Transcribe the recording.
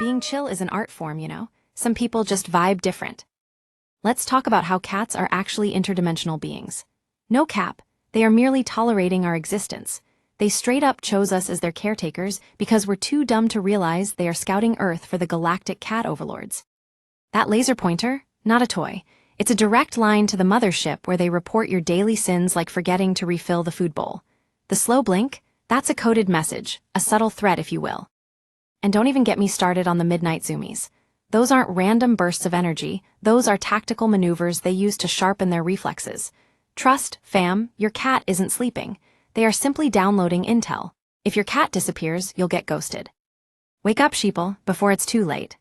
being chill is an art form, you know? Some people just vibe different. Let's talk about how cats are actually interdimensional beings. No cap, they are merely tolerating our existence. They straight up chose us as their caretakers because we're too dumb to realize they are scouting Earth for the galactic cat overlords. That laser pointer? Not a toy. It's a direct line to the mothership where they report your daily sins like forgetting to refill the food bowl. The slow blink? That's a coded message, a subtle threat if you will. And don't even get me started on the midnight zoomies. Those aren't random bursts of energy, those are tactical maneuvers they use to sharpen their reflexes. Trust, fam, your cat isn't sleeping. They are simply downloading intel. If your cat disappears, you'll get ghosted. Wake up, sheeple, before it's too late.